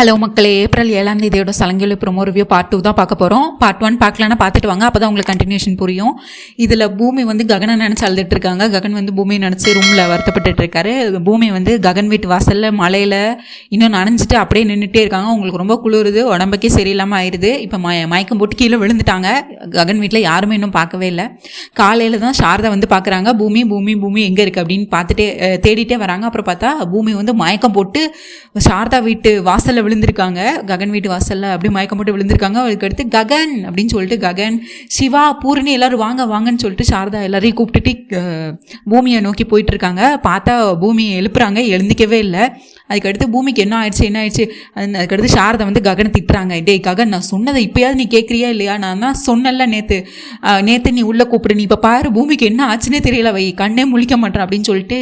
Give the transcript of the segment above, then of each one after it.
Hello மக்களே, April 7ஆம் தேதியோட சலங்கை ப்ரோமோ ரிவ்யூ பார்ட் 2 தான் பார்க்க போகிறோம். பார்ட் 1 பார்க்கலன்னா பார்த்துட்டு வாங்க, அப்போ தான் உங்களுக்கு கண்டினியூஷன் புரியும். இதில் பூமி வந்து ககனை நினச்சி அழுதுட்டு இருக்காங்க. ககன் வந்து பூமியை நினச்சி ரூமில் வருத்தப்பட்டு இருக்காரு. பூமி வந்து ககன் வீட்டு வாசலில் மழையில் இன்னும் நனைஞ்சிட்டு அப்படியே நின்றுட்டே இருக்காங்க. உங்களுக்கு ரொம்ப குளிருது, உடம்புக்கே சரியில்லாமல் ஆயிடுது. இப்போ மயக்கம் போட்டு கீழே விழுந்துட்டாங்க. ககன் வீட்டில் யாருமே இன்னும் பார்க்கவே இல்லை. காலையில் தான் சாரதா வந்து பார்க்குறாங்க. பூமி பூமி பூமி எங்கே இருக்குது அப்படின்னு பார்த்துட்டே தேடிட்டே வராங்க. அப்புறம் பார்த்தா பூமி வந்து மயக்கம் போட்டு சாரதா வீட்டு வாசலில் விழுந்திருக்காங்க. ககன் வீட்டு வாசல்ல அப்படியே மயக்கம் போட்டு விழுந்திருக்காங்க. அவளுக்கு அடுத்து ககன் அப்படின்னு சொல்லிட்டு ககன், சிவா, பூரணி எல்லாரும் வாங்க வாங்கன்னு சொல்லிட்டு சாரதா எல்லாரையும் கூப்பிட்டுட்டு பூமியை நோக்கி போயிட்டு இருக்காங்க. பார்த்தா பூமியை எழுப்புறாங்க, எழுந்திக்கவே இல்லை. அதுக்கடுத்து பூமிக்கு என்ன ஆயிடுச்சு. அதுக்கடுத்து சாரதா வந்து ககனை திட்டுறாங்க. டேய் ககன், நான் சொன்னதை இப்போயாவது நீ கேட்குறியா இல்லையா? நான் தான் சொன்னல நேற்று நீ உள்ளே கூப்பிடு, நீ இப்போ பாரு பூமிக்கு என்ன ஆச்சுன்னே தெரியல, வை கண்ணே முழிக்க மாட்டேன் அப்படின்னு சொல்லிட்டு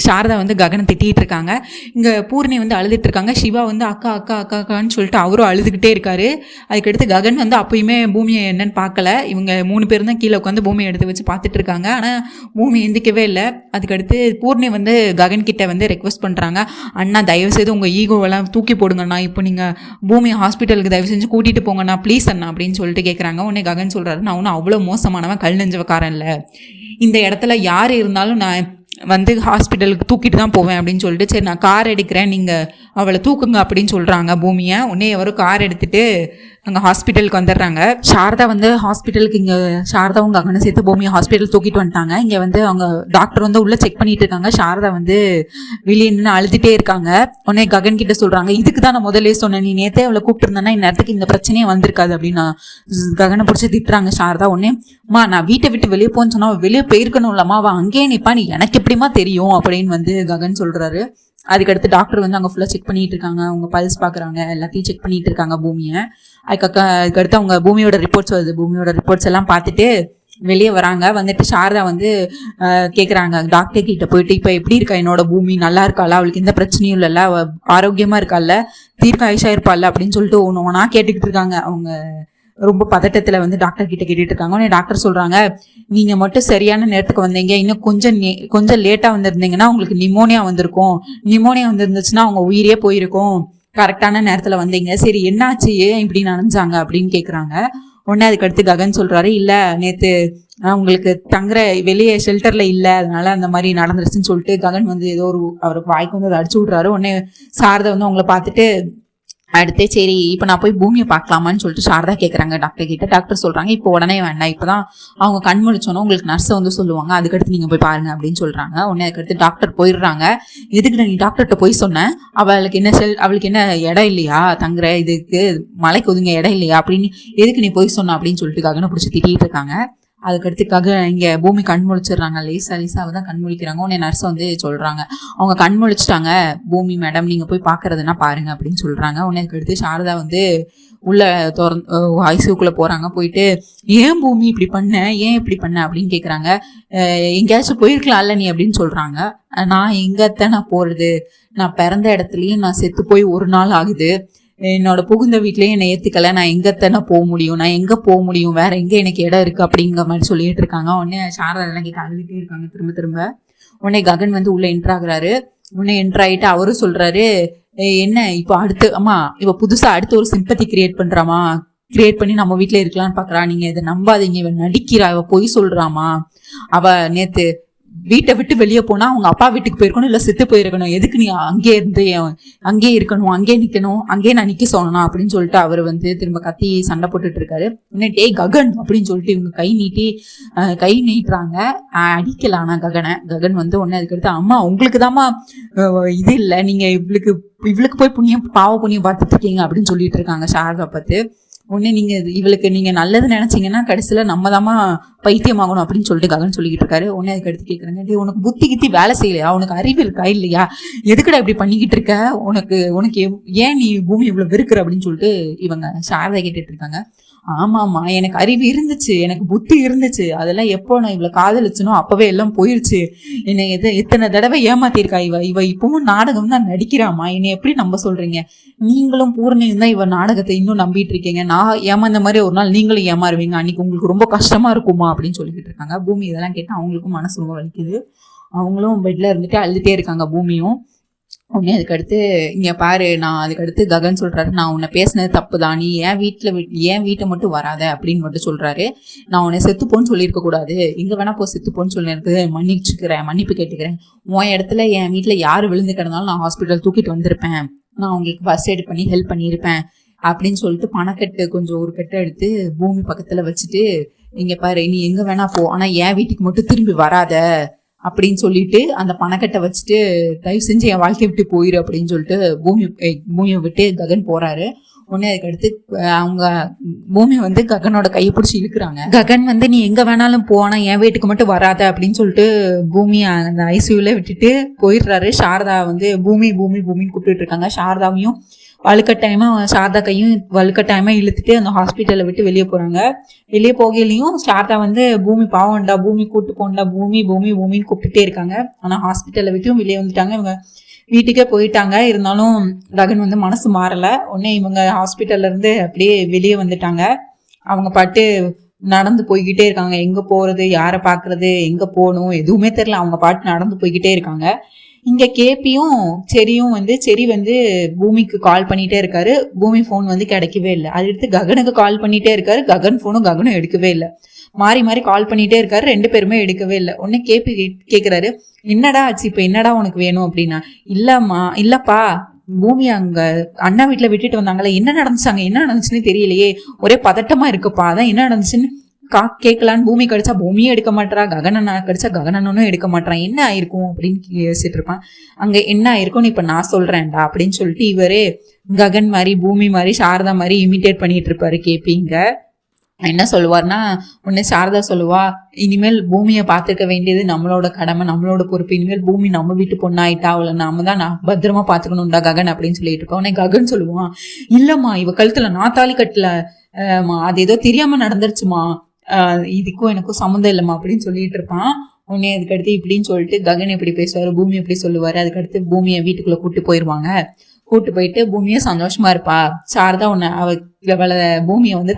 சாரதா வந்து ககனை திட்டிகிட்டு இருக்காங்க. இங்கே பூர்ணி வந்து அழுதுட்டு இருக்காங்க. சிவா வந்து அக்கா அக்கா அக்கா அக்கான்னு சொல்லிட்டு அவரும் அழுதுகிட்டே இருக்காரு. அதுக்கடுத்து ககன் வந்து அப்பயுமே பூமியை என்னன்னு பார்க்கல. இவங்க 3 பேரும் தான் கீழே உட்காந்து பூமியை எடுத்து வச்சு பார்த்துட்டு இருக்காங்க. ஆனால் பூமி எந்திக்கவே இல்லை. அதுக்கடுத்து பூர்ணி வந்து ககன் கிட்ட வந்து ரெக்வஸ்ட் பண்ணுறாங்க, அண்ணா தயவுசெய்து உங்கள் ஈகோவெல்லாம் தூக்கி போடுங்கண்ணா, இப்போ நீங்கள் பூமி ஹாஸ்பிட்டலுக்கு தயவு செஞ்சு கூட்டிகிட்டு போங்கண்ணா ப்ளீஸ் அண்ணா அப்படின்னு சொல்லிட்டு கேட்குறாங்க. உடனே ககன் சொல்கிறாரு, நான் ஒன்றும் அவ்வளோ மோசமானவன், கல் நெஞ்சவக்காரன் இல்லை, இந்த இடத்துல யார் இருந்தாலும் நான் வந்து ஹாஸ்பிட்டலுக்கு தூக்கிட்டு தான் போவேன் அப்படின்னு சொல்லிட்டு, சரி நான் கார் எடுக்கிறேன், நீங்கள் அவளை தூக்குங்க அப்படின்னு சொல்கிறாங்க பூமியை. உடனே எவரும் கார் எடுத்துகிட்டு அங்கே ஹாஸ்பிட்டலுக்கு வந்துடுறாங்க. சாரதா வந்து ஹாஸ்பிட்டலுக்கு இங்கே சாரதாவும் ககனை சேர்த்து பூமியை ஹாஸ்பிட்டல் தூக்கிட்டு வந்துட்டாங்க. இங்கே வந்து அவங்க டாக்டர் வந்து உள்ளே செக் பண்ணிட்டு இருக்காங்க. சாரதா வந்து வெளியே நின்று அழுதுகிட்டே இருக்காங்க. உடனே ககன் கிட்ட சொல்கிறாங்க, இதுக்கு தான் நான் முதலே சொன்னேன், நீ நேற்றே அவளை கூப்பிட்டுருந்தேன்னா இந்நேரத்துக்கு இந்த பிரச்சனையே வந்திருக்காது அப்படின்னு ககனை பிடிச்சி திட்டுறாங்க சாரதா. உடனே மா நான் வீட்டை விட்டு வெளியே போன்னு சொன்னா வெளியே போயிருக்கணும் இல்லம்மா, அவள் அங்கேயே நிப்பா, நீ எனக்கு எப்படிமா தெரியும் அப்படின்னு வந்து ககன் சொல்கிறாரு. அதுக்கடுத்து டாக்டர் வந்து அங்கே ஃபுல்லாக செக் பண்ணிட்டு இருக்காங்க. அவங்க பல்ஸ் பார்க்குறாங்க, எல்லாத்தையும் செக் பண்ணிட்டு இருக்காங்க பூமியை. அதுக்கடுத்து அவங்க பூமியோட ரிப்போர்ட்ஸ் வருது. பூமியோட ரிப்போர்ட்ஸ் எல்லாம் பார்த்துட்டு வெளியே வராங்க. வந்துட்டு சாரதா வந்து கேட்குறாங்க டாக்டர் கிட்ட போயிட்டு, இப்போ எப்படி இருக்கா என்னோட பூமி, நல்லா இருக்காளா, அவளுக்கு எந்த பிரச்சனையும் இல்லைல்ல, ஆரோக்கியமாக இருக்கால, தீர்க்க ஆயுஷா இருப்பாள் அப்படின்னு சொல்லிட்டு ஒன்றா கேட்டுக்கிட்டு இருக்காங்க. அவங்க ரொம்ப பதட்டத்தில் வந்து டாக்டர் கிட்ட கேட்டுட்டு இருக்காங்க. உடனே டாக்டர் சொல்கிறாங்க, நீங்கள் மட்டும் சரியான நேரத்துக்கு வந்தீங்க, இன்னும் கொஞ்சம் லேட்டாக வந்திருந்தீங்கன்னா உங்களுக்கு நிமோனியா வந்திருக்கும், நிமோனியா வந்துருந்துச்சுன்னா அவங்க உயிரே போயிருக்கும், கரெக்டான நேரத்தில் வந்தீங்க, சரி என்னாச்சு, ஏன் இப்படி நனைஞ்சாங்க அப்படின்னு கேட்குறாங்க. உடனே அதுக்கடுத்து ககன் சொல்கிறாரு, இல்லை நேற்று உங்களுக்கு தங்குற வெளியே ஷெல்டரில் இல்லை, அதனால அந்த மாதிரி நடந்துருச்சுன்னு சொல்லிட்டு ககன் வந்து ஏதோ அவருக்கு வாய்க்கு வந்து அதை அடிச்சு விட்றாரு. உடனே சாரதா வந்து அவங்கள பார்த்துட்டு அடுத்தே சரி இப்போ நான் போய் பூமியை பார்க்கலாமான்னு சொல்லிட்டு சாரதா கேட்குறாங்க டாக்டர் கிட்ட. டாக்டர் சொல்கிறாங்க, இப்போ உடனே வேண்டாம், இப்போ தான் அவங்க கண் முழிச்சோன்னா உங்களுக்கு நர்ஸை வந்து சொல்லுவாங்க, அதுக்கடுத்து நீங்கள் போய் பாருங்க அப்படின்னு சொல்கிறாங்க. உடனே அதுக்கடுத்து டாக்டர் போயிடுறாங்க. எதுக்கு நீ டாக்டர்கிட்ட போய் சொன்னேன், அவளுக்கு என்ன இடம் இல்லையா, தங்குற இதுக்கு மலைக்கு ஒதுங்க இடம் இல்லையா அப்படின்னு எதுக்கு நீ போய் சொன்ன அப்படின்னு சொல்லிட்டு ககனை பிடிச்சி திட்டிகிட்டு இருக்காங்க. அதுக்கடுத்து இங்கே பூமி கண் முழிச்சிடுறாங்க. லேசாக தான் கண் முழிக்கிறாங்க. உடனே நர்ஸ் வந்து சொல்கிறாங்க, அவங்க கண் முழிச்சிட்டாங்க பூமி மேடம், நீங்கள் போய் பார்க்குறதுனா பாருங்க அப்படின்னு சொல்கிறாங்க. உடனே அதுக்கடுத்து சாரதா வந்து உள்ள ஐசியூக்குள்ளே போகிறாங்க. போயிட்டு ஏன் பூமி இப்படி பண்ண அப்படின்னு கேட்குறாங்க. எங்கேயாச்சும் போயிருக்கலாம்ல நீ அப்படின்னு சொல்கிறாங்க. நான் எங்கத்தான் நான் போகிறது, நான் பிறந்த இடத்துலையும் நான் செத்து போய் 1 நாள் ஆகுது, என்னோட புகுந்த வீட்லேயும் என்னை ஏற்றுக்கலை, நான் எங்கத்தானே போக முடியும், நான் எங்கே போக முடியும், வேற எங்கே எனக்கு இடம் இருக்குது அப்படிங்கிற மாதிரி சொல்லிட்டு இருக்காங்க. உடனே சாரதா எல்லாம் கேட்டு அழுதுகிட்டே இருக்காங்க திரும்ப. உடனே ககன் வந்து உள்ளே என்ட்ராகிறாரு. உடனே என்ட்ராயிட்டு அவரும் சொல்கிறாரு, என்ன இப்போ இப்போ புதுசாக அடுத்து ஒரு சிம்பத்தி கிரியேட் பண்ணி நம்ம வீட்டில் இருக்கலான்னு பார்க்குறா, நீங்கள் இதை நம்பாதீங்க, இவன் நடிக்கிறா, இவ பொய் சொல்கிறாமா, அவள் நேற்று வீட்டை விட்டு வெளியே போனா அவங்க அப்பா வீட்டுக்கு போயிருக்கணும், இல்லை செத்து போயிருக்கணும், எதுக்கு நீ அங்கேயே இருக்கணும், அங்கேயே நிற்கணும், அங்கேயே நான் நிற்க சொல்லணும் அப்படின்னு சொல்லிட்டு அவர் வந்து திரும்ப கத்தி சண்டை போட்டுட்டு இருக்காரு. உடனே டே ககன் அப்படின்னு சொல்லிட்டு இவங்க கை நீட்டுறாங்க. அடிக்கலாம். ஆனால் ககன் வந்து உடனே அதுக்கடுத்து, அம்மா உங்களுக்கு தாம்மா இது இல்லை, நீங்க இவளுக்கு போய் பாவ புண்ணியம் பார்த்துட்டு இருக்கீங்க அப்படின்னு சொல்லிட்டு இருக்காங்க சாரதா பார்த்து. உடனே நீங்க நல்லது நினைச்சீங்கன்னா கடைசியில் நம்ம தாம்மா பைத்தியமாகணும் அப்படின்னு சொல்லிட்டு ககன் சொல்லிக்கிட்டு இருக்காரு. உடனே அதுக்கு எடுத்து கேட்குறாங்க, டே உனக்கு புத்தி கித்தி வேலை செய்யலையா, உனக்கு அறிவு இருக்கா இல்லையா, எதுக்குடா இப்படி பண்ணிக்கிட்டு இருக்க, உனக்கு ஏன் நீ பூமி இவ்வளோ வெறுக்கிற அப்படின்னு சொல்லிட்டு இவங்க சாரதா கேட்டுட்டு இருக்காங்க. ஆமாம்மா, எனக்கு அறிவு இருந்துச்சு, எனக்கு புத்தி இருந்துச்சு, அதெல்லாம் எப்போ நான் இவ்வளோ காதலிச்சனோ அப்பவே எல்லாம் போயிடுச்சு, என்னை எத்தனை தடவை ஏமாத்திருக்கா இவ இப்பவும் நாடகம் தான் நடிக்கிறாமா, என்னை எப்படி நம்ப சொல்றீங்க, நீங்களும் பூர்ணியும் தான் இவ நாடகத்தை இன்னும் நம்பிட்டு இருக்கீங்க, நான் ஏமாந்த மாதிரி ஒரு நாள் நீங்களும் ஏமாறுவீங்க, அன்னைக்கு உங்களுக்கு ரொம்ப கஷ்டமா இருக்குமா அப்படின்னு சொல்லிக்கிட்டு இருக்காங்க. பூமி இதெல்லாம் கேட்டால் அவங்களுக்கும் மனசு ரொம்ப வலிக்குது. அவங்களும் பெட்ல இருந்துட்டு அழுதுட்டே இருக்காங்க பூமியும். உடனே அதுக்கடுத்து இங்கே பாரு, நான் அதுக்கடுத்து ககன் சொல்கிறாரு, நான் உன்னை பேசினது தப்பு தான், நீ ஏன் வீட்டை மட்டும் வராத அப்படின்னு மட்டும் சொல்கிறாரு. நான் உன்னை செத்துப்போன்னு சொல்லியிருக்கக்கூடாது, இங்கே வேணா போ செத்துப்போன்னு சொல்லியிருக்குது, மன்னிப்பு கேட்டுக்கிறேன். உன் இடத்துல என் வீட்டில் யார் விழுந்து கிடந்தாலும் நான் ஹாஸ்பிட்டல் தூக்கிட்டு வந்திருப்பேன், நான் உங்களுக்கு ஃபர்ஸ்ட் எய்ட் பண்ணி ஹெல்ப் பண்ணியிருப்பேன் அப்படின்னு சொல்லிட்டு பணக்கட்டு கொஞ்சம் ஒரு கட்டை எடுத்து பூமி பக்கத்தில் வச்சுட்டு, இங்கே பாரு நீ எங்கே வேணா போ, ஆனால் என் வீட்டுக்கு மட்டும் திரும்பி வராத அப்படின்னு சொல்லிட்டு அந்த பணக்கட்டை வச்சுட்டு தயவு செஞ்சு என் வாழ்க்கையை விட்டு போயிரு அப்படின்னு சொல்லிட்டு பூமியை விட்டு ககன் போறாரு. உடனே அதுக்கடுத்து அவங்க பூமி வந்து ககனோட கையை பிடிச்சி இழுக்கிறாங்க. ககன் வந்து நீ எங்க வேணாலும் போனா என் வீட்டுக்கு மட்டும் வராத அப்படின்னு சொல்லிட்டு பூமி அந்த ஐசியூல விட்டுட்டு போயிடுறாரு. சாரதா வந்து பூமி பூமி பூமின்னு கூப்பிட்டு இருக்காங்க. சாரதாவையும் சாரதா கையும் வலுக்கட்டாயமா இழுத்துட்டு அந்த ஹாஸ்பிட்டலை விட்டு வெளியே போறாங்க. வெளியே போகலையும் சாரதா வந்து பூமி பாவம்டா, பூமி கூட்டு போண்டா, பூமி பூமி பூமின்னு கூப்பிட்டுட்டே இருக்காங்க. ஆனா ஹாஸ்பிட்டலை விட்டும் வெளியே வந்துட்டாங்க. இவங்க வீட்டுக்கே போயிட்டாங்க. இருந்தாலும் ககன் வந்து மனசு மாறல. உடனே இவங்க ஹாஸ்பிட்டல்ல இருந்து அப்படியே வெளியே வந்துட்டாங்க. அவங்க பாட்டு நடந்து போய்கிட்டே இருக்காங்க. எங்க போறது, யாரை பாக்குறது, எங்க போகணும் எதுவுமே தெரியல. அவங்க பாட்டு நடந்து போய்கிட்டே இருக்காங்க. இங்க கேபியும் செரியும் வந்து செரி வந்து பூமிக்கு கால் பண்ணிட்டே இருக்காரு. பூமி போன் வந்து கிடைக்கவே இல்லை. அது எடுத்து ககனுக்கு கால் பண்ணிட்டே இருக்காரு. ககன் போனும் ககனும் எடுக்கவே இல்லை. மாறி மாறி கால் பண்ணிட்டே இருக்காரு. 2 பேருமே எடுக்கவே இல்லை. உடனே கேபி கேக்குறாரு, என்னடா ஆச்சு, இப்ப என்னடா உனக்கு வேணும் அப்படின்னா, இல்லப்பா பூமி அங்க அண்ணா வீட்டுல விட்டுட்டு வந்தாங்களே, என்ன நடந்துச்சுன்னு தெரியலையே, ஒரே பதட்டமா இருக்குப்பா, அதான் என்ன நடந்துச்சுன்னு கேட்கலான்னு பூமி கடிச்சா பூமியும் எடுக்க மாட்டா, ககனண்ணா கடிச்சா ககனனும் எடுக்க மாட்டான், என்ன ஆயிருக்கும் அப்படின்னு யோசிச்சுட்டு இருப்பான். அங்க என்ன ஆயிருக்கும்னு இப்ப நான் சொல்றேன்டா அப்படின்னு சொல்லிட்டு இவரே ககன் மாதிரி பூமி மாதிரி சாரதா மாதிரி இமிட்டேட் பண்ணிட்டு இருப்பாரு கேபிங்க. என்ன சொல்லுவார்னா, உடனே சாரதா சொல்லுவா, இனிமேல் பூமியை பார்த்துக்க வேண்டியது நம்மளோட கடமை, நம்மளோட பொறுப்பு, இனிமேல் பூமி நம்ம வீட்டு பொண்ணாயிட்டா அவளை நாம தான் பத்திரமா பாத்துக்கணும்டா ககன் அப்படின்னு சொல்லிட்டு இருப்போம். உடனே ககன் சொல்லுவான், இல்லம்மா இவ கழுத்துல நான் தாலி கட்டல, அது ஏதோ தெரியாம நடந்துருச்சுமா, இதுக்கும் எனக்கும் சம்மந்தம் இல்லைம்மா அப்படின்னு சொல்லிட்டு இருப்பான். உடனே அதுக்கடுத்து இப்படின்னு சொல்லிட்டு ககன் எப்படி பேசுவாரு, பூமி எப்படி சொல்லுவாரு. அதுக்கடுத்து பூமியை வீட்டுக்குள்ள கூட்டு போயிடுவாங்க. கூட்டு போயிட்டு பூமியை சந்தோஷமா இருப்பா, சாரதா உன்னை அவளை பூமியை வந்து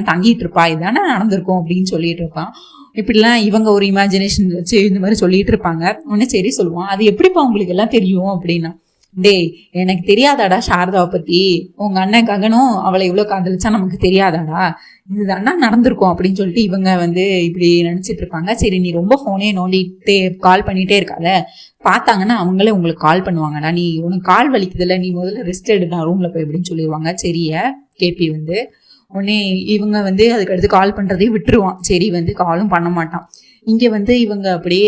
தங்கிட்டு இருப்பா, இதானே நடந்திருக்கும் அப்படின்னு சொல்லிட்டு இருப்பான். இப்படிலாம் இவங்க ஒரு இமேஜினேஷன் வச்சு இந்த மாதிரி சொல்லிட்டு இருப்பாங்க. உடனே சரி சொல்லுவான், அது எப்படிப்பா உங்களுக்கு எல்லாம் தெரியும் அப்படின்னா, டேய் எனக்கு தெரியாதாடா சாரதாவை பத்தி, உங்க அண்ணன் ககனும் அவளை இவ்வளவு காதலிச்சா நமக்கு தெரியாதாடா, இதுதானா நடந்திருக்கும் அப்படின்னு சொல்லிட்டு இவங்க வந்து இப்படி நினைச்சிட்டு இருப்பாங்க. சரி நீ ரொம்ப போனே நோண்டிட்டே கால் பண்ணிட்டே இருக்காத, பார்த்தாங்கன்னா அவங்களே உங்களுக்கு கால் பண்ணுவாங்கடா, நீ உனக்கு கால் வலிக்குதுல்ல, நீ முதல்ல ரெஸ்ட் எடுடா ரூம்ல போய் அப்படின்னு சொல்லிடுவாங்க. சரியா கேபி வந்து உடனே இவங்க வந்து அதுக்கடுத்து கால் பண்றதே விட்டுருவான். சரி வந்து காலும் பண்ண மாட்டான். இங்க வந்து இவங்க அப்படியே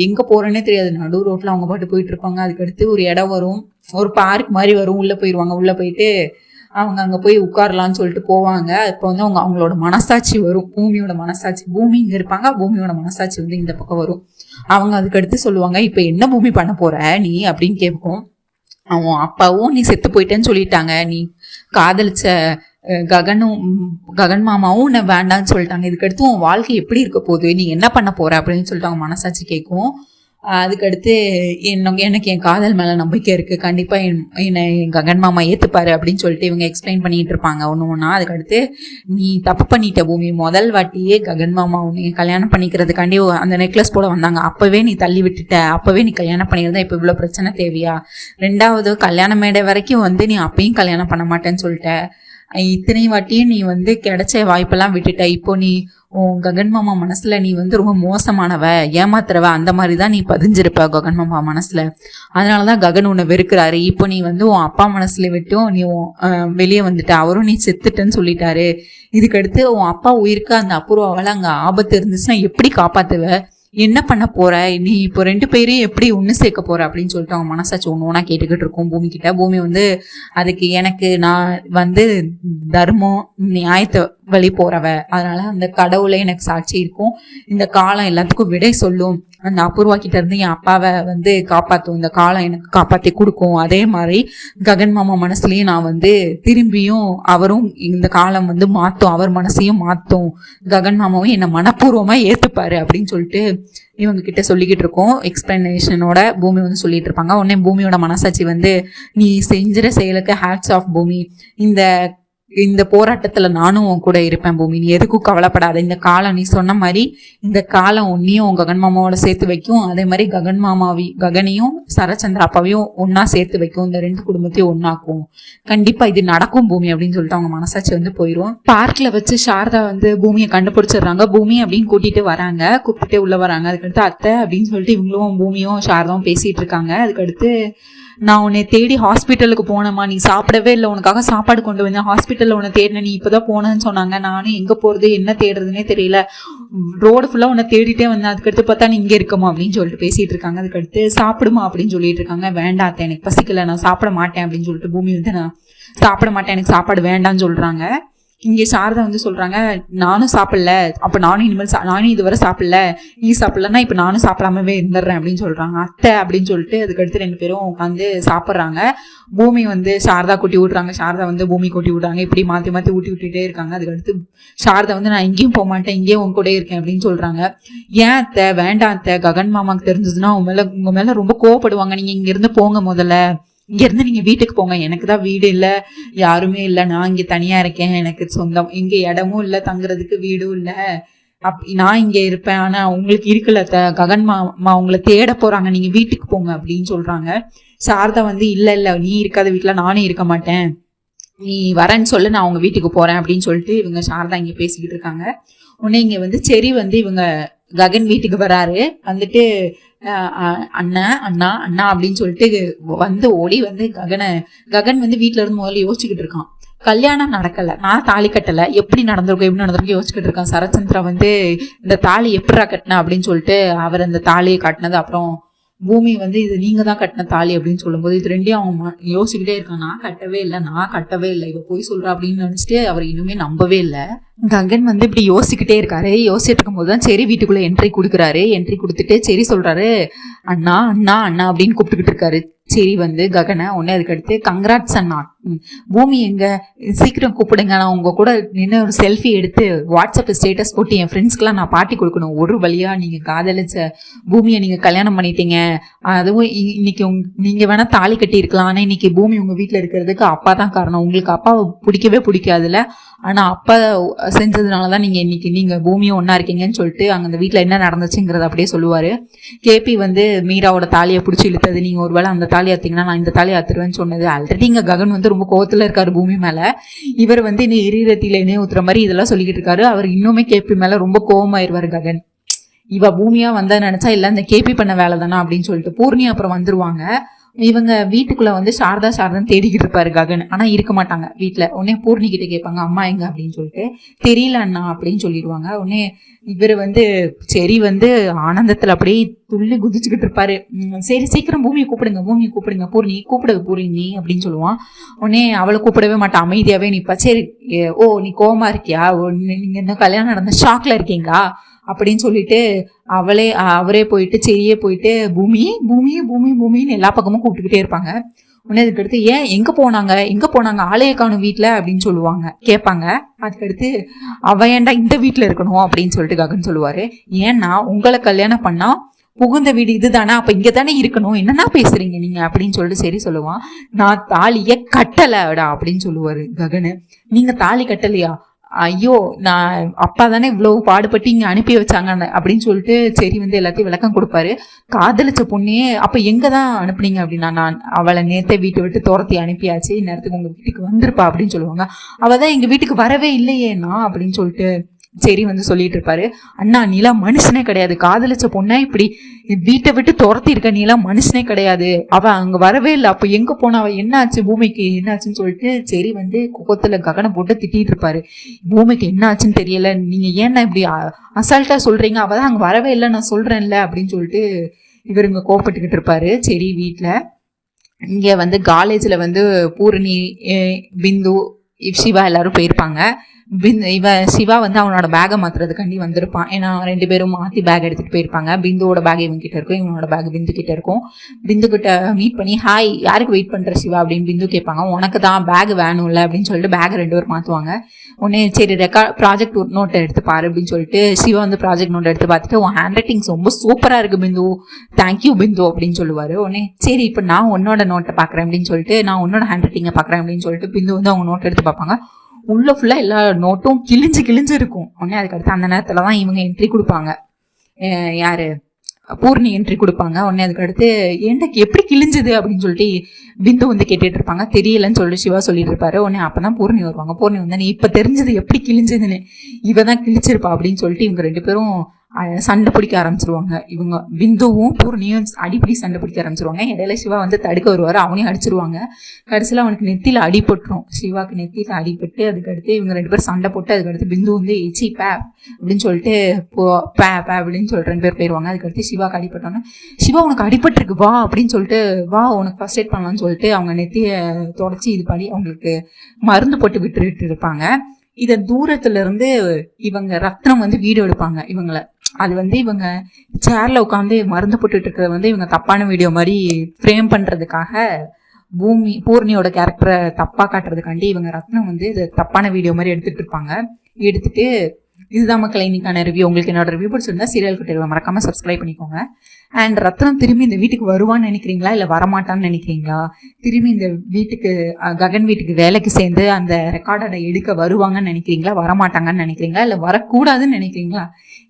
எங்க போறேன்னே தெரியாது, நடு ரோட்ல அவங்க பாட்டு போயிட்டு இருப்பாங்க. அதுக்கடுத்து ஒரு இடம் வரும், ஒரு பார்க் மாதிரி வரும், உள்ள போயிடுவாங்க. உள்ள போயிட்டு அவங்க அங்க போய் உட்காரலான்னு சொல்லிட்டு போவாங்க. இப்போ வந்து அவங்களோட மனசாட்சி வரும், பூமியோட மனசாட்சி. பூமி இங்க இருப்பாங்க, பூமியோட மனசாட்சி வந்து இந்த பக்கம் வரும். அவங்க அதுக்கடுத்து சொல்லுவாங்க, இப்ப என்ன பூமி பண்ண போற நீ அப்படின்னு கேட்கும். அவன் அப்பாவும் நீ செத்து போயிட்டேன்னு சொல்லிட்டாங்க, நீ காதலிச்ச ககன் மாமாவும் உன்னை வேண்டான்னு சொல்லிட்டாங்க, இதுக்கடுத்து உன் வாழ்க்கை எப்படி இருக்க போகுது, நீ என்ன பண்ண போற அப்படின்னு சொல்லிட்டு அவங்க மனசாட்சி கேட்கும். அதுக்கடுத்து எனக்கு என் காதல் மேல நம்பிக்கை இருக்கு, கண்டிப்பா என்னை ககன் மாமா ஏத்துப்பாரு அப்படின்னு சொல்லிட்டு இவங்க எக்ஸ்பிளைன் பண்ணிட்டு இருப்பாங்க ஒண்ணு ஒண்ணா. அதுக்கடுத்து நீ தப்பு பண்ணிட்ட பூமி, முதல் வாட்டியே ககன் மாமா உன்னை கல்யாணம் பண்ணிக்கிறதுக்காண்டி அந்த நெக்லஸ் போட வந்தாங்க, அப்பவே நீ தள்ளி விட்டுட்ட, அப்பவே நீ கல்யாணம் பண்ணியிருந்தா இப்ப இவ்வளவு பிரச்சனை தேவையா, 2வது கல்யாண மேடை வரைக்கும் வந்து நீ அப்பயும் கல்யாணம் பண்ண மாட்டேன்னு சொல்லிட்ட, இத்தனை வாட்டியும் நீ வந்து கிடைச்ச வாய்ப்பெல்லாம் விட்டுட்ட, இப்போ நீ உன் ககன் மாமா மனசுல நீ வந்து ரொம்ப மோசமானவ, ஏமாத்துறவ, அந்த மாதிரிதான் நீ பதிஞ்சிருப்ப ககன் மாமா மனசுல, அதனாலதான் ககன் உன்னை வெறுக்கிறாரு. இப்போ நீ வந்து உன் அப்பா மனசுல விட்டும் நீ வெளியே வந்துட்ட, அவரும் நீ செத்துட்டன்னு சொல்லிட்டாரு, இதுக்கடுத்து உன் அப்பா உயிருக்கு அந்த அபூர்வாவால அங்க ஆபத்து இருந்துச்சுன்னா எப்படி காப்பாத்துவ, என்ன பண்ண போற, நீ இப்போ 2 பேரையும் எப்படி ஒன்று சேர்க்க போற அப்படின்னு சொல்லிட்டு அவங்க மனசாச்சு ஒன்று கேட்டுக்கிட்டு இருக்கும் பூமி கிட்ட. பூமி வந்து அதுக்கு எனக்கு நான் வந்து தர்மம் நியாயத்தை வழி போறவ, அதனால அந்த கடவுளை எனக்கு சாட்சி இருக்கும், இந்த காலம் எல்லாத்துக்கும் விடை சொல்லும், அந்த அபூர்வா கிட்ட இருந்து என் அப்பாவை வந்து காப்பாற்றும், இந்த காலம் எனக்கு காப்பாற்றி கொடுக்கும், அதே மாதிரி ககன் மாமா மனசுலயும் நான் வந்து திரும்பியும் அவரும் இந்த காலம் வந்து மாற்றும், அவர் மனசையும் மாற்றும், ககன் மாமாவும் என்னை மனப்பூர்வமா ஏத்துப்பாரு அப்படின்னு சொல்லிட்டு இவங்க கிட்ட சொல்லிக்கிட்டு இருக்கோம். எக்ஸ்பிளனேஷனோட பூமி வந்து சொல்லிட்டு இருப்பாங்க. உடனே பூமியோட மனசாட்சி வந்து நீ செஞ்சுற செயலுக்கு ஹேட்ஸ் ஆஃப் பூமி, இந்த இந்த போராட்டத்துல நானும் உன் கூட இருப்பேன் பூமி, நீ எதுக்கும் கவலைப்படாத. இந்த காலம் நீ சொன்ன மாதிரி இந்த காலம் உன்னையும் ககன் மாமாவோட சேர்த்து வைக்கும். அதே மாதிரி ககனையும் சரச்சந்திர அப்பாவையும் ஒன்னா சேர்த்து வைக்கும். இந்த 2 குடும்பத்தையும் ஒன்னாக்கும். கண்டிப்பா இது நடக்கும் பூமி அப்படின்னு சொல்லிட்டு அவங்க மனசாட்சி வந்து போயிரும். பார்க்ல வச்சு சாரதா வந்து பூமியை கண்டுபிடிச்சிடுறாங்க. பூமி அப்படின்னு கூட்டிட்டு வராங்க. கூப்பிட்டு உள்ள வராங்க. அதுக்கடுத்து அத்தை அப்படின்னு சொல்லிட்டு இவங்களும் பூமியும் சாரதாவும் பேசிட்டு இருக்காங்க. அதுக்கடுத்து நான் உன்னை தேடி ஹாஸ்பிட்டலுக்கு போனேம்மா, நீ சாப்பிடவே இல்லை, உனக்காக சாப்பாடு கொண்டு வந்தேன், ஹாஸ்பிட்டலில் உன்னை தேடினேன், நீ இப்போதான் போனேன்னு சொன்னாங்க. நானும் எங்கே போகிறது என்ன தேடுறதுனே தெரியல, ரோடு ஃபுல்லாக உன்னை தேடிட்டே வந்தேன். அதுக்கடுத்து பார்த்தா நீ இங்கே இருக்கமா அப்படின்னு சொல்லிட்டு பேசிகிட்டு இருக்காங்க. அதுக்கடுத்து சாப்பிடுமா அப்படின்னு சொல்லிட்டு இருக்காங்க. வேண்டாத்த, எனக்கு பசிக்கல, நான் சாப்பிட மாட்டேன் அப்படின்னு சொல்லிட்டு பூமி வந்து நான் சாப்பிட மாட்டேன், எனக்கு சாப்பாடு வேண்டான்னு சொல்கிறாங்க. இங்கே சாரதா வந்து சொல்கிறாங்க, நானும் சாப்பிடல, அப்போ நானும் இதுவரை சாப்பிடல, நீ சாப்பிடலன்னா இப்போ நானும் சாப்பிடாமவே இருந்துடுறேன் அப்படின்னு சொல்கிறாங்க. அத்தை அப்படின்னு சொல்லிட்டு அதுக்கடுத்து 2 பேரும் உட்காந்து சாப்பிட்றாங்க. பூமி வந்து சாரதா கூட்டி விட்றாங்க, சாரதா வந்து பூமி கூட்டி விட்றாங்க. இப்படி மாற்றி மாற்றி ஊட்டி விட்டுட்டே இருக்காங்க. அதுக்கடுத்து சாரதா வந்து நான் எங்கேயும் போக மாட்டேன், இங்கேயும் உங்க கூட இருக்கேன் அப்படின்னு சொல்கிறாங்க. ஏன் அத்தை, வேண்டாம் அத்தை, ககன் மாமாவுக்கு தெரிஞ்சதுன்னா உங்க மேலே ரொம்ப கோவப்படுவாங்க, நீங்கள் இங்கேருந்து போங்க, முதல்ல இங்கேருந்து நீங்கள் வீட்டுக்கு போங்க, எனக்கு தான் வீடு இல்லை, யாருமே இல்லை, நான் இங்கே தனியாக இருக்கேன், எனக்கு சொந்தம் இங்கே இடமும் இல்லை, தங்குறதுக்கு வீடும் இல்லை, நான் இங்கே இருப்பேன், ஆனால் உங்களுக்கு இருக்குல்ல ககன் மாமா உங்களை தேட போகிறாங்க, நீங்கள் வீட்டுக்கு போங்க அப்படின்னு சொல்கிறாங்க. சாரதா வந்து இல்லை நீ இருக்காத வீட்டில் நானே இருக்க மாட்டேன், நீ வரேன்னு சொல்லு, நான் அவங்க வீட்டுக்கு போகிறேன் அப்படின்னு சொல்லிட்டு இவங்க சாரதா இங்கே பேசிக்கிட்டு இருக்காங்க. உடனே இங்கே வந்து சரி வந்து இவங்க ககன் வீட்டுக்கு வராரு. வந்துட்டு அண்ணா அண்ணா அண்ணா அப்படின்னு சொல்லிட்டு வந்து ஓடி வந்து ககன் வந்து வீட்டுல இருந்து முதல்ல யோசிச்சுக்கிட்டு இருக்கான். கல்யாணம் நடக்கல, நான் தாலி கட்டல, எப்படி நடந்திருக்கும் யோசிச்சுக்கிட்டு இருக்கான். சரச்சந்திரா வந்து இந்த தாலி எப்படா கட்டின அப்படின்னு சொல்லிட்டு அவர் அந்த தாலியை கட்டினது. அப்புறம் பூமி வந்து இது நீங்க தான் கட்டின தாலி அப்படின்னு சொல்லும்போது இது 2ஐயும் அவங்க யோசிச்சுக்கிட்டே இருக்கான். நான் கட்டவே இல்லை, இவ போய் சொல்றா அப்படின்னு நினைச்சிட்டு அவர் இன்னுமே நம்பவே இல்லை. ககன் வந்து இப்படி யோசிச்சுக்கிட்டே இருக்காரு. யோசிச்சுட்டு இருக்கும்போது தான் சரி வீட்டுக்குள்ள என்ட்ரி கொடுக்குறாரு. என்ட்ரி கொடுத்துட்டு சரி சொல்றாரு, அண்ணா அண்ணா அண்ணா அப்படின்னு கூப்பிட்டுக்கிட்டு இருக்காரு. சரி வந்து ககனை உடனே அதுக்கடுத்து கங்க்ராட்ஸ் அண்ணா, பூமி எங்க, சீக்கிரம் கூப்பிடுங்க, நான் உங்க கூட நின்று ஒரு செல்ஃபி எடுத்து வாட்ஸ்அப் ஸ்டேட்டஸ் போட்டு என் ஃப்ரெண்ட்ஸ்க்கெல்லாம் நான் பார்ட்டி கொடுக்கணும். ஒரு வழியா நீங்க காதலிச்ச பூமியை நீங்க கல்யாணம் பண்ணிட்டீங்க, அதுவும் இன்னைக்கு நீங்க வேணா தாலி கட்டி இருக்கலாம், ஆனா இன்னைக்கு பூமி உங்க வீட்டுல இருக்கிறதுக்கு அப்பா தான் காரணம். உங்களுக்கு அப்பாவை பிடிக்கவே பிடிக்காதுல்ல, ஆனா அப்பா செஞ்சதுனாலதான் நீங்க பூமியும் ஒன்னா இருக்கீங்கன்னு சொல்லிட்டு அங்க அந்த வீட்டுல என்ன நடந்துச்சுங்கிறத அப்படியே சொல்லுவாரு. கேபி வந்து மீராவோட தாலியை பிடிச்சி இழுத்தது, நீங்க ஒருவேளை அந்த தாலி ஆத்தீங்கன்னா நான் இந்த தாலி ஆத்துருவேன்னு சொன்னது. ஆல்ரெடி இங்க ககன் வந்து ரொம்ப கோவத்துல இருக்காரு பூமி மேல. இவர் வந்து இன்னும் எரிரத்தில எண்ணெய் ஊத்துற மாதிரி இதெல்லாம் சொல்லிக்கிட்டு இருக்காரு. அவர் இன்னுமே கேபி மேல ரொம்ப கோவமாயிருவாரு ககன். இவ பூமியா வந்தா நினைச்சா இல்ல இந்த கேபி பண்ண வேலை தானா அப்படின்னு சொல்லிட்டு பூர்ணி அப்புறம் வந்துருவாங்க. இவங்க வீட்டுக்குள்ள வந்து சாரதான்னு தேடிக்கிட்டு இருப்பாரு ககன், ஆனா இருக்க மாட்டாங்க வீட்டுல. உடனே பூர்ணி கிட்ட கேட்பாங்க, அம்மா எங்க அப்படின்னு சொல்லிட்டு. தெரியல அண்ணா அப்படின்னு சொல்லிடுவாங்க. உடனே இவர் வந்து சரி வந்து ஆனந்தத்துல அப்படியே துள்ளி குதிச்சுக்கிட்டு இருப்பாரு. சரி சீக்கிரம் பூமியை கூப்பிடுங்க, பூர்ணி அப்படின்னு சொல்லுவான். உடனே அவளை கூப்பிடவே மாட்டான், அமைதியாவே நிப்பா. சரி நீ கோவமா இருக்கியா, நீங்க என்ன கல்யாணம் நடந்த ஷாக்ல இருக்கீங்களா அப்படின்னு சொல்லிட்டு அவரே போயிட்டு சரியே போயிட்டு பூமின்னு எல்லா பக்கமும் கூப்பிட்டுக்கிட்டே இருப்பாங்க. உடனே அதுக்கடுத்து ஏன் எங்க போனாங்க ஆலய காணும் வீட்டுல அப்படின்னு சொல்லுவாங்க, கேட்பாங்க. அதுக்கடுத்து அவ ஏன்டா இந்த வீட்டுல இருக்கணும் அப்படின்னு சொல்லிட்டு ககன் சொல்லுவாரு. ஏன்னா உங்களை கல்யாணம் பண்ணா புகுந்த வீடு இதுதானே, அப்ப இங்க தானே இருக்கணும், என்னன்னா பேசுறீங்க நீங்க அப்படின்னு சொல்லிட்டு சரி சொல்லுவான். நான் தாலிய கட்டலடா அப்படின்னு சொல்லுவாரு ககனு. நீங்க தாலி கட்டலையா, ஐயோ நான் அப்பா தானே இவ்வளவு பாடுபட்டு இங்க அனுப்பி வச்சாங்க அப்படின்னு சொல்லிட்டு சரி வந்து எல்லாத்தையும் விளக்கம் கொடுப்பாரு. காதலிச்ச பொண்ணே அப்ப எங்கதான் அனுப்புனீங்க அப்படின்னா, நான் அவளை நேரத்தை வீட்டை விட்டு துரத்தி அனுப்பியாச்சு, இந்நேரத்துக்கு உங்க வீட்டுக்கு வந்திருப்பா அப்படின்னு சொல்லுவாங்க. அவதான் எங்க வீட்டுக்கு வரவே இல்லையேண்ணா அப்படின்னு சொல்லிட்டு சரி வந்து சொல்லிட்டு இருப்பாரு. அண்ணா நீலா மனுஷனே கிடையாது, காதலிச்ச பொண்ணா இப்படி வீட்டை விட்டு துரத்தி இருக்க, நீலா மனுஷனே கிடையாது, அவ அங்க வரவே இல்லை, அப்ப எங்க போனா, அவ என்னாச்சு பூமிக்கு என்னாச்சுன்னு சொல்லிட்டு சரி வந்து கோபத்துல ககனை போட்டு திட்டிட்டு இருப்பாரு. பூமிக்கு என்ன ஆச்சுன்னு தெரியல, நீங்க ஏன்னா இப்படி அசால்ட்டா சொல்றீங்க, அவதான் அங்க வரவே இல்லை நான் சொல்றேன்ல அப்படின்னு சொல்லிட்டு இவருங்க கோபப்பட்டுக்கிட்டு இருப்பாரு. சரி வீட்டுல இங்க வந்து காலேஜ்ல வந்து பூரணி, பிந்து, சிவா எல்லாரும் போயிருப்பாங்க. சிவா வந்து அவனோட பேகை மாத்துறதுக்காண்டி வந்திருப்பான். ஏன்னா 2 பேரும் மாத்தி பேக் எடுத்துட்டு போயிருப்பாங்க. பிந்துவோட பேக் இவங்க கிட்ட இருக்கும், இவனோட பேக் பிந்து கிட்ட இருக்கும். பிந்து கிட்ட மீட் பண்ணி ஹாய் யாருக்கு வெயிட் பண்ற சிவா அப்படின்னு பிந்து கேட்பாங்க. உனக்கு தான் பேக் வேணும்ல அப்படின்னு சொல்லிட்டு பேக் 2 பேரும் மாத்துவாங்க. உடனே சரி ப்ராஜெக்ட் நோட்டை எடுத்து பாரு அப்படின்னு சொல்லிட்டு சிவா வந்து ப்ராஜெக்ட் நோட் எடுத்து பார்த்துட்டு உன் ஹேண்ட் ரைட்டிங்ஸ் ரொம்ப சூப்பரா இருக்கு பிந்து, தேங்க்யூ பிந்து அப்படின்னு சொல்லுவாரு. உடனே சரி இப்ப நான் உன்னோட நோட்டை பாக்குறேன் அப்படின்னு சொல்லிட்டு நான் உன்னோட ஹேண்ட் ரைட்டிங்கை பாக்குறேன் அப்படின்னு சொல்லிட்டு பிந்து வந்து அவங்க நோட் எடுத்து பார்ப்பாங்க. உள்ள ஃபுல்லாக எல்லா நோட்டும் கிழிஞ்சு இருக்கும். உடனே அதுக்கடுத்து அந்த நேரத்தில் தான் இவங்க என்ட்ரி கொடுப்பாங்க. யார் பூர்ணி என்ட்ரி கொடுப்பாங்க. உடனே அதுக்கடுத்து ஏன்டா எப்படி கிழிஞ்சுது அப்படின்னு சொல்லிட்டு பிந்து வந்து கேட்டுட்டு இருப்பாங்க. தெரியலன்னு சொல்லிட்டு சிவா சொல்லிட்டு இருப்பாரு. உடனே அப்பதான் பூர்ணி வருவாங்க. பூர்ணி வந்து நீ இப்ப தெரிஞ்சது எப்படி கிழிஞ்சதுன்னு, இவ தான் கிழிச்சிருப்பா அப்படின்னு சொல்லிட்டு இவங்க 2 பேரும் சண்டை பிடிக்க ஆரம்பிச்சிருவாங்க. இவங்க பிந்துவும் பூர்ணியும் அடிப்படி சண்டை பிடிக்க ஆரம்பிச்சிருவாங்க. இடையில சிவா வந்து தடுக்க வருவார், அவனையும் அடிச்சிருவாங்க. கடைசியில் அவனுக்கு நெத்தியில் அடிபட்டுரும். சிவாக்கு நெத்தியில் அடிபட்டு அதுக்கடுத்து இவங்க 2 பேரும் சண்டை போட்டு அதுக்கடுத்து பிந்து வந்து ஏச்சி பே அப்படின்னு சொல்லிட்டு பே அப்படின்னு சொல்லிட்டு 2 பேர் போயிடுவாங்க. அதுக்கடுத்து சிவாக்கு அடிபட்டோன்னே சிவா உனக்கு அடிபட்டுருக்கு வா அப்படின்னு சொல்லிட்டு வா உனக்கு ஃபர்ஸ்ட் எய்ட் பண்ணலாம்னு சொல்லிட்டு அவங்க நெத்தியை தொடச்சி இது பண்ணி அவங்களுக்கு மருந்து போட்டு விட்டு இருப்பாங்க. இதை தூரத்துல இருந்து இவங்க ரத்னம் வந்து வீடியோ எடுப்பாங்க இவங்களை. அது வந்து இவங்க சேர்ல உட்காந்து மருந்து போட்டுட்டு இருக்கிறத வந்து இவங்க தப்பான வீடியோ மாதிரி ஃப்ரேம் பண்றதுக்காக பூர்ணியோட கேரக்டரை தப்பா காட்டுறதுக்காண்டி இவங்க ரத்னம் வந்து இது தப்பான வீடியோ மாதிரி எடுத்துட்டு இருப்பாங்க. எடுத்துட்டு இதுதான் மக்கள் இன்னைக்கான ரிவ்யூ. உங்களுக்கு என்னோட ரிவ்யூ பிடிச்சிருந்தா சீரியல் குட்டியில் மறக்காம சப்ஸ்கிரைப் பண்ணிக்கோங்க. அண்ட் ரத்னம் திரும்பி இந்த வீட்டுக்கு வருவான்னு நினைக்கிறீங்களா இல்லை வரமாட்டான்னு நினைக்கிறீங்களா? திரும்பி இந்த வீட்டுக்கு ககன் வீட்டுக்கு வேலைக்கு சேர்ந்து அந்த ரெக்கார்டை எடுக்க வருவாங்கன்னு நினைக்கிறீங்களா, வரமாட்டாங்கன்னு நினைக்கிறீங்களா, இல்லை வரக்கூடாதுன்னு நினைக்கிறீங்களா?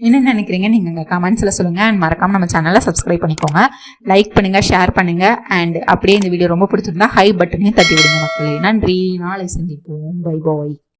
என்ன நினைக்கிறீங்க நீங்க கமெண்ட்ஸ்ல சொல்லுங்க. அண்ட் மறக்காம நம்ம சேனலை சப்ஸ்கிரைப் பண்ணிக்கோங்க, லைக் பண்ணுங்க, ஷேர் பண்ணுங்க. அண்ட் அப்படியே இந்த வீடியோ ரொம்ப பிடிச்சிருந்தா ஹை பட்டனையும் தட்டி விடுங்க மக்களே. நன்றி, நாளை சந்திப்போம். Bye bye.